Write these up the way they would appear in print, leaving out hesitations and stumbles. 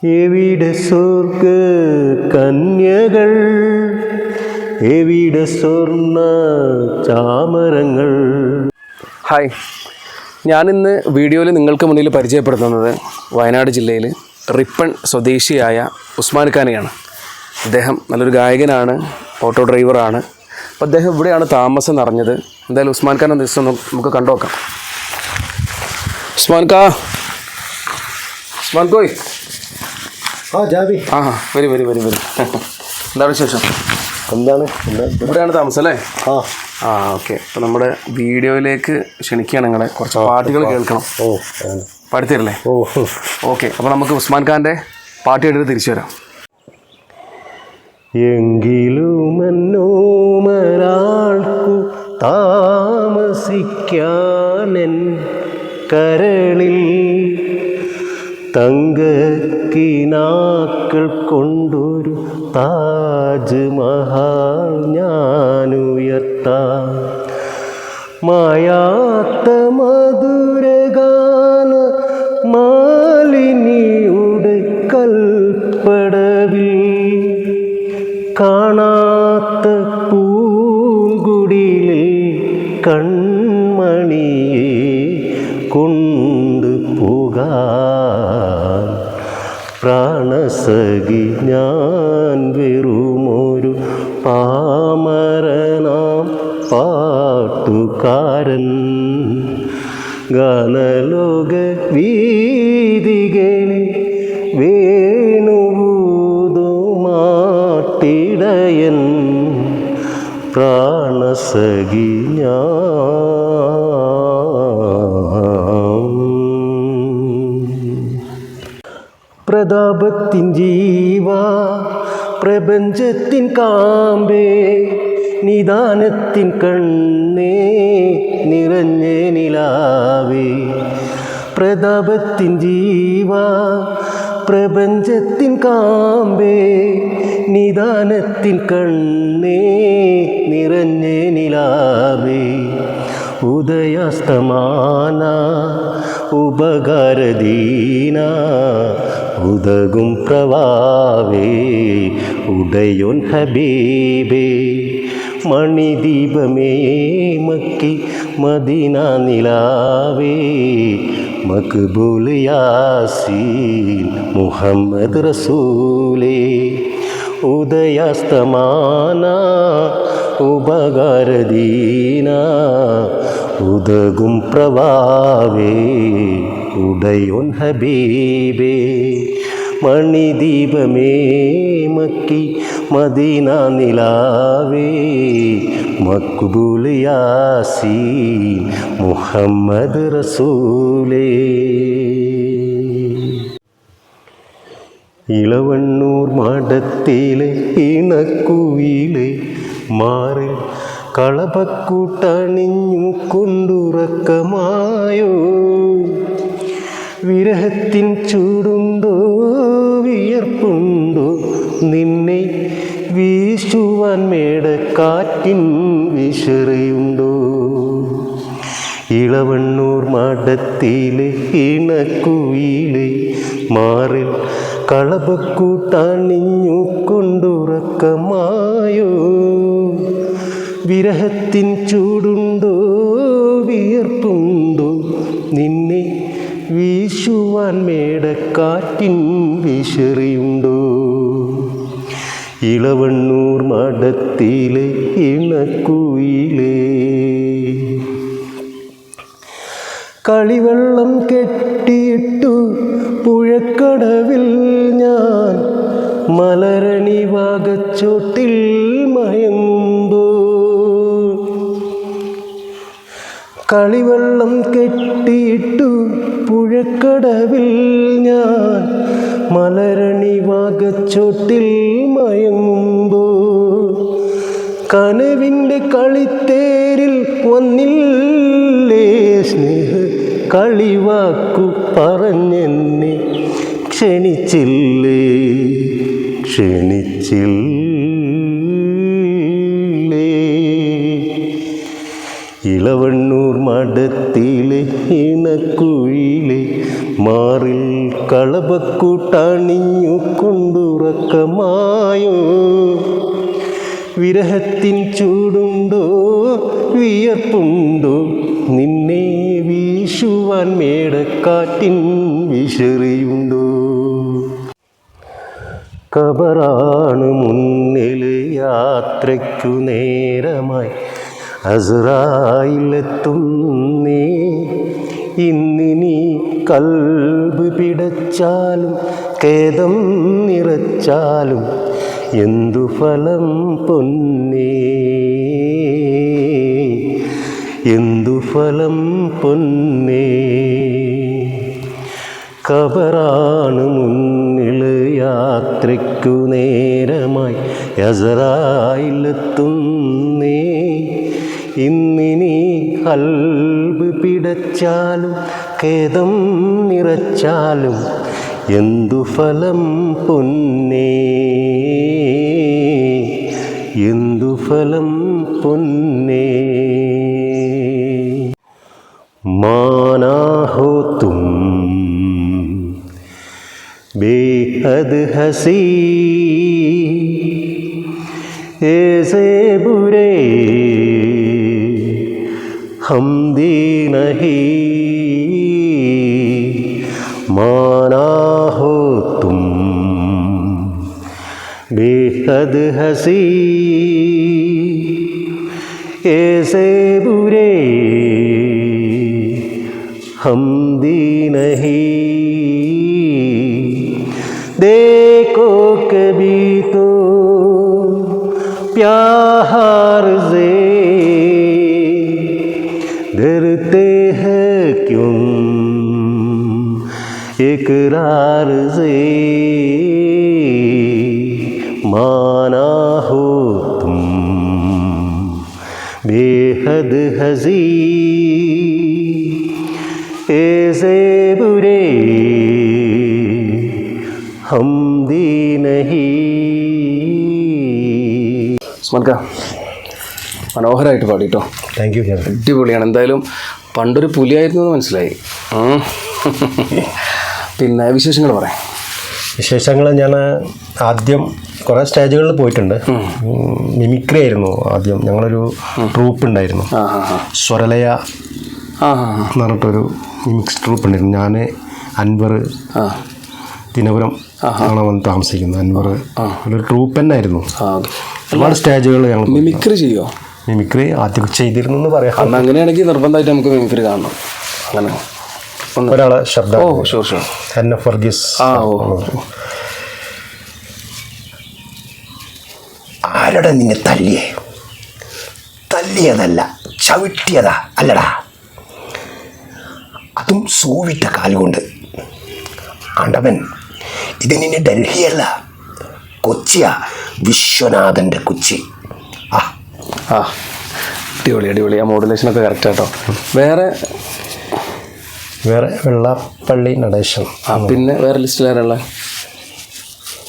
എവിടെ സ്വർഗ കന്യകൾ, എവിടെ സ്വർണ്ണ ചാമരങ്ങൾ. ഹായ്, ഞാനിന്ന് വീഡിയോയിൽ നിങ്ങൾക്ക് മുന്നിൽ പരിചയപ്പെടുത്തുന്നത് വയനാട് ജില്ലയിൽ റിപ്പൺ സ്വദേശിയായ ഉസ്മാൻ ഖാനെയാണ്. അദ്ദേഹം നല്ലൊരു ഗായകനാണ്, ഓട്ടോ ഡ്രൈവറാണ്. അപ്പോൾ അദ്ദേഹം ഇവിടെയാണ് താമസം എന്നറിഞ്ഞത്. എന്തായാലും ഉസ്മാൻ ഖാൻ എന്ന ദിവസം നമുക്ക് കണ്ടു നോക്കാം. ഉസ്മാൻ ഖാ, ഉസ്മാൻ കോയ്. ജാബി. വരും. എന്താണ് വിശേഷം? എന്താണ് ഇവിടെയാണ് താമസം അല്ലേ? ഓക്കെ. അപ്പോൾ നമ്മുടെ വീഡിയോയിലേക്ക് ക്ഷണിക്കുകയാണ് നിങ്ങളെ. കുറച്ച് പാട്ടുകൾ കേൾക്കണം. പാടിത്തരല്ലേ? ഓക്കെ. അപ്പോൾ നമുക്ക് ഉസ്മാൻ ഖാൻ്റെ പാട്ട് കേട്ടിട്ട് തിരിച്ചു വരാം. എങ്കിലും എന്നോമരാൾക്കു താമസിക്കാനെൻ കരളിൽ തങ്കക്കിനാക്കൾ കൊണ്ടൊരു താജ് മഹൽ ഞാനുയർത്താം. മായാത്ത മധുരഗാന മാലിനിയുടെ കൽപ്പടവിൽ കാണാത്ത പൂങ്കുടിലെ കൺമണിയെ കൊണ്ടുപോകാൻ പ്രാണസഖി ഞാൻ വെറുമൊരു പാമരനാം പാട്ടുകാരൻ. ഗാനലോക വീതികളിൽ വേണുവൂതുമാട്ടിടയൻ പ്രാണസഖി ഞാൻ. പ്രതാപത്തിൻ ജീവ പ്രപഞ്ചത്തിൻ കാമ്പേ നിദാനത്തിൻ കണ്ണേ നിറഞ്ഞ നിലാവേ. പ്രതാപത്തിൻ ജീവ പ്രപഞ്ചത്തിൻ കാമ്പേ നിദാനത്തിൻ കണ്ണേ നിറഞ്ഞ നിലാവേ. ഉദയാസ്തമാന ഉപകാരദീന ഉദകും പ്രവാവേ ഉടയോൻ ഹബീബേ. മണിദീപമേ മക്കി മദീന നിലാവേ മക്ബൂൽ യാസീൻ മുഹമ്മദ് റസൂലേ. ഉദയാസ്തമാന ഉപകാരദീന ഉദകും പ്രവാവേ ഉടയോൻ ഹബീബേ. മണിദീപമേ മക്കി മദീന നിലാവേ മക്ബൂൽ യാസീൻ മുഹമ്മദ് റസൂലേ. ഇളവണ്ണൂർ മഠത്തിലെ ഇണക്കുയിലെ മാറിൽ കളപക്കൂട്ടണിഞ്ഞു കൊണ്ടുറക്കമായോ. വിരഹത്തിൻ ചൂടുണ്ടോ വിയർപ്പുണ്ടോ നിന്നെ വീശുവാൻ മേടക്കാറ്റിൻ വിശറിയുണ്ടോ. ഇളവണ്ണൂർ മഠത്തിലെ ഇണക്കുയിലെ മാറിൽ കളപക്കൂട്ടണിഞ്ഞു കൊണ്ടുറക്കമായോ. വിരഹത്തിൻ ചൂടുണ്ടോ വിയർപ്പുണ്ടോ നിന്നെ വീശുവാൻ മേടക്കാറ്റിൻ വിശറിയുണ്ടോ. ഇളവണ്ണൂർ മഠത്തിലെ ഇണക്കുയിലേ. കളിവെള്ളം കെട്ടിയിട്ടു പുഴക്കടവിൽ ഞാൻ മലരണി വാകച്ചോട്ടിൽ മയങ്ങുമ്പോ. കളിവെള്ളം കെട്ടിയിട്ടു പുഴക്കടവിൽ ഞാൻ മലരണി വാകച്ചോട്ടിൽ മയങ്ങുമ്പോ. കനവിൻ്റെ കളിത്തേരിൽ വന്നില്ലേ സ്നേഹ കളിവാക്കു പറഞ്ഞെന്നെ ക്ഷണിച്ചില്ലേ ഇളവണ്ണൂർ മഠത്തിലെ ഇണക്കുയിലെ മാറിൽ കളപക്കൂട്ടണിഞ്ഞു കൊണ്ടുറക്കമായോ വിരഹത്തിൻ ചൂടുണ്ടോ വിയർപ്പുണ്ടോ നിന്നെ വീശുവാൻ മേടക്കാറ്റിൻ വിശറിയുണ്ടോ കബറാണ് മുന്നിൽ യാത്രയ്ക്കു നേരമായി അസ്രായിലെത്തുന്നേ ഇന്നിനി കൽബ് പിടച്ചാലും ഖേദം നിറച്ചാലും എന്തു ഫലം പൊന്നേ എന്തു ഫലം പൊന്നേ കബറാണ് മുന്നിൽ യാത്രയ്ക്കു നേരമായി അസ്രായിലെത്തുന്നേ ഇന്നിനി കൽബ് പിടച്ചാലും ഖേദം നിറച്ചാലും എന്തു ഫലം പൊന്നേ എന്തു ഫലം പൊന്നേ മാനാ ഹോ തും ബേഹദ് ഹസീ ऐसे बुरे हम भी नहीं माना हो तुम बेहद हंसी ऐसे बुरे हम भी नहीं देखो कभी तो प्यार से डरते हैं क्यों इकरार से माना हो तुम बेहद हंसी ऐसे बुरे हम भी नहीं ഉസ്മാൻക്ക മനോഹരമായിട്ട് പാടിട്ടോ. Thank you. അടിപൊളിയാണ്. എന്തായാലും പണ്ടൊരു പുലിയായിരുന്നു എന്ന് മനസ്സിലായി. പിന്നെ വിശേഷങ്ങൾ പറയാം. വിശേഷങ്ങൾ ഞാൻ ആദ്യം കുറേ സ്റ്റേജുകളിൽ പോയിട്ടുണ്ട്. മിമിക്രി ആയിരുന്നു ആദ്യം. ഞങ്ങളൊരു ട്രൂപ്പ് ഉണ്ടായിരുന്നു, സ്വരലയ എന്ന് പറഞ്ഞിട്ടൊരു മിമിക്സ് ട്രൂപ്പ് ഉണ്ടായിരുന്നു. ഞാൻ, അൻവർ, തിനപുരം ആണ് വന്ന് താമസിക്കുന്നത്. അൻവർ ഒരു ട്രൂപ്പ് തന്നെ ആയിരുന്നു. ഒരുപാട് സ്റ്റേജുകൾ ഞങ്ങൾ മിമിക്രി ചെയ്യോ? മിമിക്രി ആദ്യം ചെയ്തിരുന്നു എന്ന് പറയാം. അന്ന് അങ്ങനെയാണെങ്കിൽ നിർബന്ധമായിട്ട് നമുക്ക് മിമിക്രി കാണണം. അങ്ങനെ ഒരാളെ ശബ്ദം. Oh sure sure. എന്നെ ഫർഗീസ്. ആരുടെ നിന്നെ തല്ലിയേ? തല്ലിയതല്ല, ചവിട്ടിയതാ അല്ലടാ. അതും സൂവിട്ട കാലുകൊണ്ട്. ആണ്ടവൻ, ഇത് നിന്നെ ഡൽഹിയല്ല, കൊച്ചിയാ, വിശ്വനാഥൻ്റെ കൊച്ചി. അടിപൊളി അടിപൊളി. ആ മോഡുലേഷനൊക്കെ കറക്റ്റ് ആട്ടോ. വേറെ വെള്ളാപ്പള്ളി നടേശൻ. പിന്നെ വേറെ ലിസ്റ്റിൽ ആരുള്ള?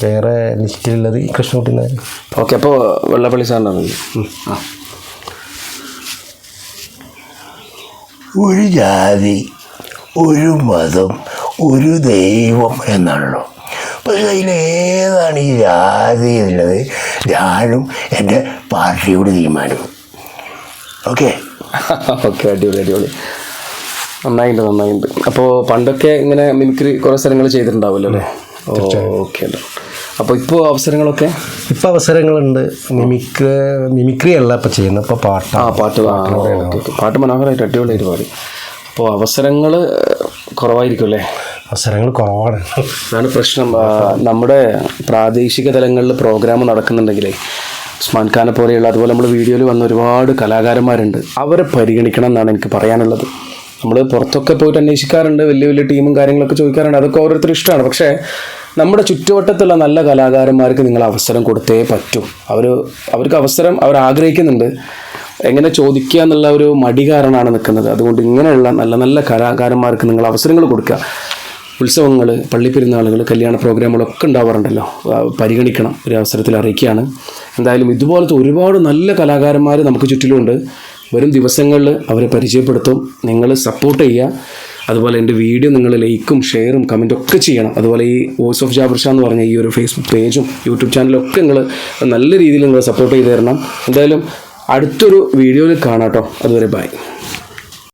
വേറെ ലിസ്റ്റിലുള്ളത് കൃഷ്ണകുട്ടി നായർ. ഓക്കെ, അപ്പോൾ വെള്ളാപ്പള്ളി സാറിനാണ്. ഒരു ജാതി, ഒരു മതം, ഒരു ദൈവം എന്നാണല്ലോ. പക്ഷെ അതിലേതാണ് ഈ ജാതി എന്നുള്ളത് ഞാനും എൻ്റെ പാർട്ടിയോട് തീരുമാനിക്കും. ഓക്കെ ഓക്കെ, അടിപൊളി അടിപൊളി. നന്നായിട്ടുണ്ട്. അപ്പോൾ പണ്ടൊക്കെ ഇങ്ങനെ മിമിക്രി കുറേ സ്ഥലങ്ങൾ ചെയ്തിട്ടുണ്ടാവുമല്ലോ അല്ലേ? ഓക്കെ. അപ്പോൾ ഇപ്പോൾ അവസരങ്ങളൊക്കെ? ഇപ്പോൾ അവസരങ്ങളുണ്ട്. മിമിക്രി അല്ല ഇപ്പോൾ ചെയ്യുന്നത്, ഇപ്പോൾ പാട്ട് മനോഹരമായിട്ട് അടിപൊളിയായിട്ട് പാടി. അപ്പോൾ അവസരങ്ങൾ കുറവായിരിക്കും അല്ലേ? അവസരങ്ങൾ കുറവാണ്. അതാണ് പ്രശ്നം. നമ്മുടെ പ്രാദേശിക തലങ്ങളിൽ പ്രോഗ്രാം നടക്കുന്നുണ്ടെങ്കിലേ ഉസ്മാൻ ഖാനെ പോലെയുള്ള, അതുപോലെ നമ്മൾ വീഡിയോയിൽ വന്ന ഒരുപാട് കലാകാരന്മാരുണ്ട്, അവരെ പരിഗണിക്കണം എന്നാണ് എനിക്ക് പറയാനുള്ളത്. നമ്മൾ പുറത്തൊക്കെ പോയിട്ട് അന്വേഷിക്കാറുണ്ട്, വലിയ വലിയ ടീമും കാര്യങ്ങളൊക്കെ ചോദിക്കാറുണ്ട്, അതൊക്കെ ഓരോരുത്തർ ഇഷ്ടമാണ്. പക്ഷേ നമ്മുടെ ചുറ്റുവട്ടത്തുള്ള നല്ല കലാകാരന്മാർക്ക് നിങ്ങൾ അവസരം കൊടുത്തേ പറ്റൂ. അവർക്ക് അവസരം അവർ ആഗ്രഹിക്കുന്നുണ്ട്. എങ്ങനെ ചോദിക്കുക എന്നുള്ള ഒരു മടി കാരണമാണ് നിൽക്കുന്നത്. അതുകൊണ്ട് ഇങ്ങനെയുള്ള നല്ല നല്ല കലാകാരന്മാർക്ക് നിങ്ങൾ അവസരങ്ങൾ കൊടുക്കുക. ഉത്സവങ്ങൾ, പള്ളിപ്പെരുന്നാളുകൾ, കല്യാണ പ്രോഗ്രാമുകളൊക്കെ ഉണ്ടാവാറുണ്ടല്ലോ, പരിഗണിക്കണം. ഒരു അവസരത്തിൽ അറിയിക്കുകയാണ്. എന്തായാലും ഇതുപോലത്തെ ഒരുപാട് നല്ല കലാകാരന്മാർ നമുക്ക് ചുറ്റിലുമുണ്ട്. വരും ദിവസങ്ങളിൽ അവരെ പരിചയപ്പെടുത്തും. നിങ്ങൾ സപ്പോർട്ട് ചെയ്യുക. അതുപോലെ എൻ്റെ വീഡിയോ നിങ്ങൾ ലൈക്കും ഷെയറും കമൻറ്റും ഒക്കെ ചെയ്യണം. അതുപോലെ ഈ വോയിസ് ഓഫ് ജാബിർ ഷാ എന്ന് പറഞ്ഞ ഈ ഒരു ഫേസ്ബുക്ക് പേജും യൂട്യൂബ് ചാനലും ഒക്കെ നിങ്ങൾ നല്ല രീതിയിൽ നിങ്ങൾ സപ്പോർട്ട് ചെയ്ത് തരണം. എന്തായാലും അടുത്തൊരു വീഡിയോയിൽ കാണാം കേട്ടോ. അതുവരെ ബൈ.